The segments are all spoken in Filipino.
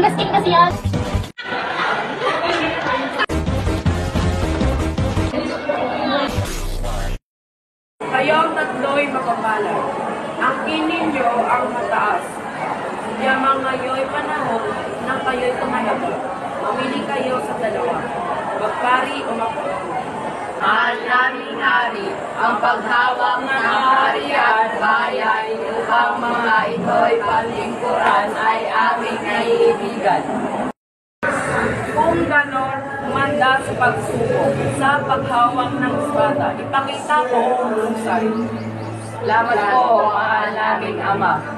Nagasking kasi yan. Kayong tatlo'y mapapalad. Ang kinin nyo ang mataas. Yamang ngayon'y panahon na kayo'y tumanap. Mamili kayo sa dalawa. Magpari o magpapuri. Mahal naming hari, ang paghawak ng kaharian, bayan, upang mga ito'y palingkuran ay aming naiibigan. Kung ganon, manda sa pagsubok, sa paghawak ng espada, ipakita ko ang husay. Salamat po, mahal naming Ama.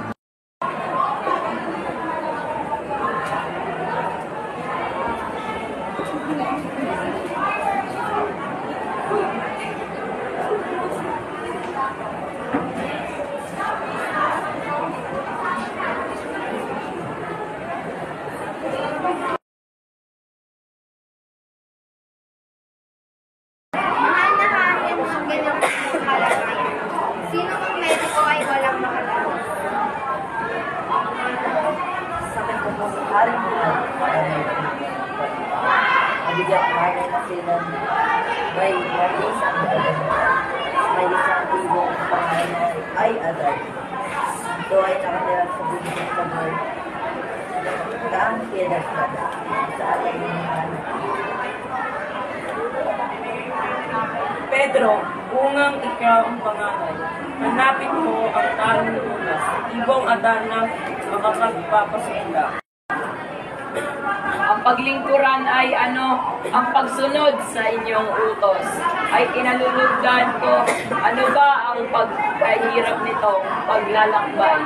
Mahal na hari ang mga ganyang kalagayan. Sino mang mediko ay walang makalawas. Sakit ko po sa haring buhay. Nabigyan ko na sila may isang dagat. May isang ibong pangalan ay Aday. Ito ay nakatira sa bundok ng Kaboy. Kaang piedad sa ating mga Pedro, ungang ikaw ang panganay. Hanapin mo ang talong lunas, ibong adan na makakagpapasunda. Ang paglingkuran ay ang pagsunod sa inyong utos. Ay kinalulugdan ko, ano ba ang pagkahirap nito, paglalakbay?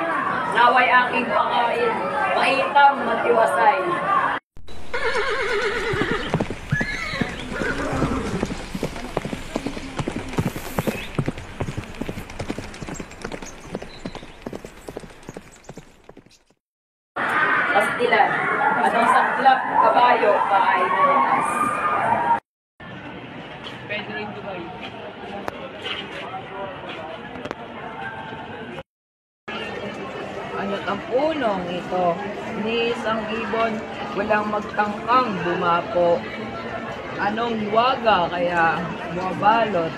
Naway aking pakain, maitang matiwasay. Pastilan, anong saklap kabayo paay na lakas? Pedro in Dubai. Ano't ang punong ito, ni isang ibon, walang magtangkang bumapo. Anong waga kaya bumabalot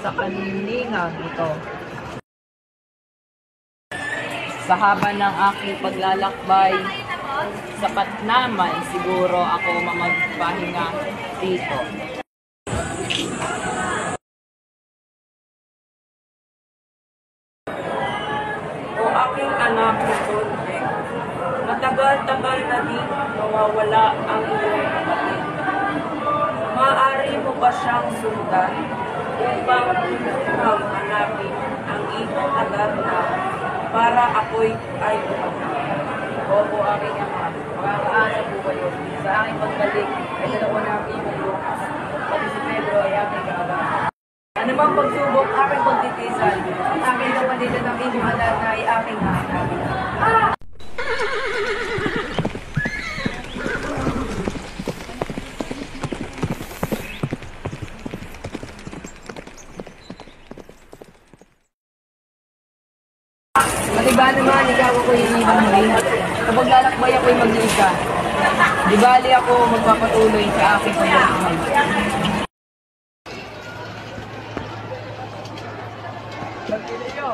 sa kaniningang ito? Sa haba ng aking paglalakbay, sapat naman siguro ako magpahinga dito. O aking anak na Tonte, matagal-tagal na din nawawala ang iyong kapatid. Maaari mo ba siyang sundan upang tulungang hanapin ang ibong agar na para ako'y ay umaga? Opo, aking ama, makakaasa po kayo. Sa aking pagbalik, ay dalawa namin yung Lucas. Pati si Pedro ay aking kaabangan. Ano mang pagsubok, aking pagtitisan, at aking kapatid at ang inyong anak na ay aking hahanapin. Matiba naman, ikaw ako'y iniwan mo rin. Kapag lalakbay ako'y mag-iisa. Di bali ako magpapatuloy sa aking paglalakbay. Pagkiliyo,